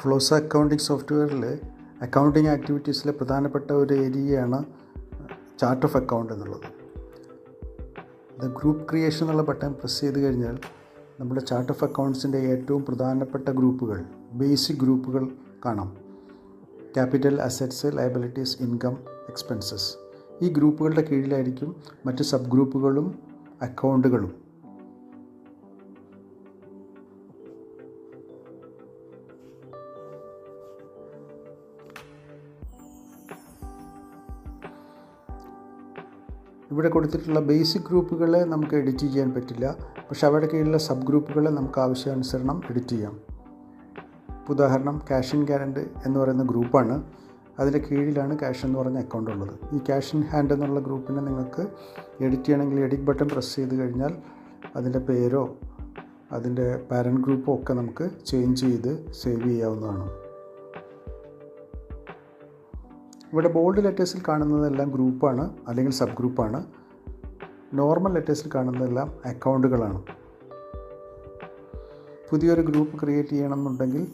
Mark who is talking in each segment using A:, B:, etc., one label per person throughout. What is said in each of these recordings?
A: ഫ്ലോസ accounting സോഫ്റ്റ്വെയറിൽ accounting ആക്ടിവിറ്റീസിലെ പ്രധാനപ്പെട്ട ഒരു ഏരിയയാണ് ചാർട്ട് ഓഫ് അക്കൗണ്ട് എന്നുള്ളത്. ഇത് ഗ്രൂപ്പ് ക്രിയേഷൻ എന്നുള്ള ബട്ടൺ പ്രസ് ചെയ്ത് കഴിഞ്ഞാൽ നമ്മുടെ ചാർട്ട് ഓഫ് അക്കൗണ്ട്സിൻ്റെ ഏറ്റവും പ്രധാനപ്പെട്ട ഗ്രൂപ്പുകൾ, ബേസിക് ഗ്രൂപ്പുകൾ കാണാം. Capital, assets, liabilities, income, expenses. ഈ ഗ്രൂപ്പുകളുടെ കീഴിലായിരിക്കും മറ്റ് സബ് ഗ്രൂപ്പുകളും അക്കൗണ്ടുകളും. ഇവിടെ കൊടുത്തിട്ടുള്ള ബേസിക് ഗ്രൂപ്പുകളെ നമുക്ക് എഡിറ്റ് ചെയ്യാൻ പറ്റില്ല, പക്ഷേ അവയുടെ കീഴിലുള്ള സബ് ഗ്രൂപ്പുകളെ നമുക്ക് ആവശ്യാനുസരണം എഡിറ്റ് ചെയ്യാം. ഉദാഹരണം, ക്യാഷ് ഇൻ ഹാൻഡ് എന്ന് പറയുന്ന ഗ്രൂപ്പാണ്. അതിൻ്റെ കീഴിലാണ് ക്യാഷ് എന്ന് പറയുന്ന അക്കൗണ്ട് ഉള്ളത്. ഈ ക്യാഷ് ഇൻ ഹാൻഡ് എന്നുള്ള ഗ്രൂപ്പിനെ നിങ്ങൾക്ക് എഡിറ്റ് ചെയ്യണമെങ്കിൽ എഡിറ്റ് ബട്ടൺ പ്രസ് ചെയ്ത് കഴിഞ്ഞാൽ അതിൻ്റെ പേരോ അതിൻ്റെ പാരൻറ്റ് ഗ്രൂപ്പോ ഒക്കെ നമുക്ക് ചേഞ്ച് ചെയ്ത് സേവ് ചെയ്യാവുന്നതാണ്. ഇവിടെ ബോൾഡ് ലെറ്റേഴ്സിൽ കാണുന്നതെല്ലാം ഗ്രൂപ്പാണ് അല്ലെങ്കിൽ സബ് ഗ്രൂപ്പാണ്. നോർമൽ ലെറ്റേഴ്സിൽ കാണുന്നതെല്ലാം അക്കൗണ്ടുകളാണ്. പുതിയൊരു ഗ്രൂപ്പ് ക്രിയേറ്റ് ചെയ്യണമെന്നുണ്ടെങ്കിൽ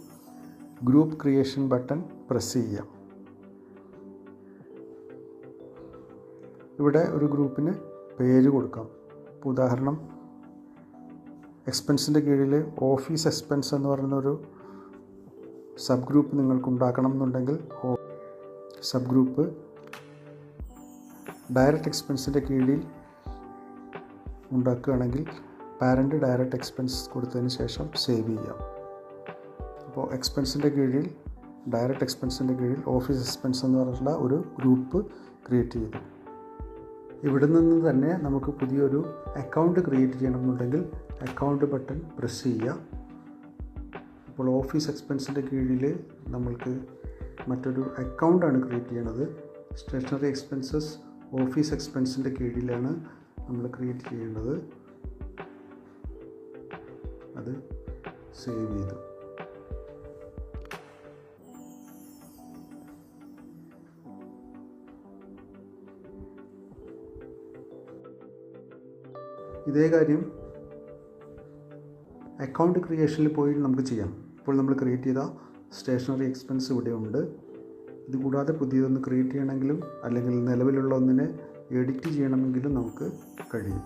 A: ഗ്രൂപ്പ് ക്രിയേഷൻ ബട്ടൺ പ്രസ് ചെയ്യാം. ഇവിടെ ഒരു ഗ്രൂപ്പിന് പേര് കൊടുക്കാം. ഉദാഹരണം, എക്സ്പെൻസിൻ്റെ കീഴിൽ ഓഫീസ് എക്സ്പെൻസ് എന്ന് പറയുന്നൊരു സബ് ഗ്രൂപ്പ് നിങ്ങൾക്ക് ഉണ്ടാക്കണം എന്നുണ്ടെങ്കിൽ സബ് ഗ്രൂപ്പ് ഡയറക്റ്റ് എക്സ്പെൻസിൻ്റെ കീഴിൽ ഉണ്ടാക്കുകയാണെങ്കിൽ പാരൻ്റ് ഡയറക്റ്റ് എക്സ്പെൻസ് കൊടുത്തതിന് ശേഷം സേവ് ചെയ്യാം. അപ്പോൾ എക്സ്പെൻസിൻ്റെ കീഴിൽ ഡയറക്റ്റ് എക്സ്പെൻസിൻ്റെ കീഴിൽ ഓഫീസ് എക്സ്പെൻസ് എന്ന് പറഞ്ഞിട്ടുള്ള ഒരു ഗ്രൂപ്പ് ക്രിയേറ്റ് ചെയ്തു. ഇവിടെ നിന്ന് തന്നെ നമുക്ക് പുതിയൊരു അക്കൗണ്ട് ക്രിയേറ്റ് ചെയ്യണമെന്നുണ്ടെങ്കിൽ അക്കൗണ്ട് ബട്ടൺ പ്രസ് ചെയ്യുക. അപ്പോൾ ഓഫീസ് എക്സ്പെൻസിൻ്റെ കീഴിൽ നമ്മൾക്ക് മറ്റൊരു അക്കൗണ്ടാണ് ക്രിയേറ്റ് ചെയ്യണത്. സ്റ്റേഷനറി എക്സ്പെൻസസ് ഓഫീസ് എക്സ്പെൻസിൻ്റെ കീഴിലാണ് നമ്മൾ ക്രിയേറ്റ് ചെയ്യേണ്ടത്. അത് സേവ് ചെയ്തു. ഇതേ കാര്യം അക്കൗണ്ട് ക്രിയേഷനിൽ പോയി നമുക്ക് ചെയ്യാം. ഇപ്പോൾ നമ്മൾ ക്രിയേറ്റ് ചെയ്ത സ്റ്റേഷനറി എക്സ്പെൻസ് ഇവിടെ ഉണ്ട്. ഇതുകൂടാതെ പുതിയതൊന്ന് ക്രിയേറ്റ് ചെയ്യണമെങ്കിലും അല്ലെങ്കിൽ നിലവിലുള്ള ഒന്നിനെ എഡിറ്റ് ചെയ്യണമെങ്കിലും നമുക്ക് കഴിയും.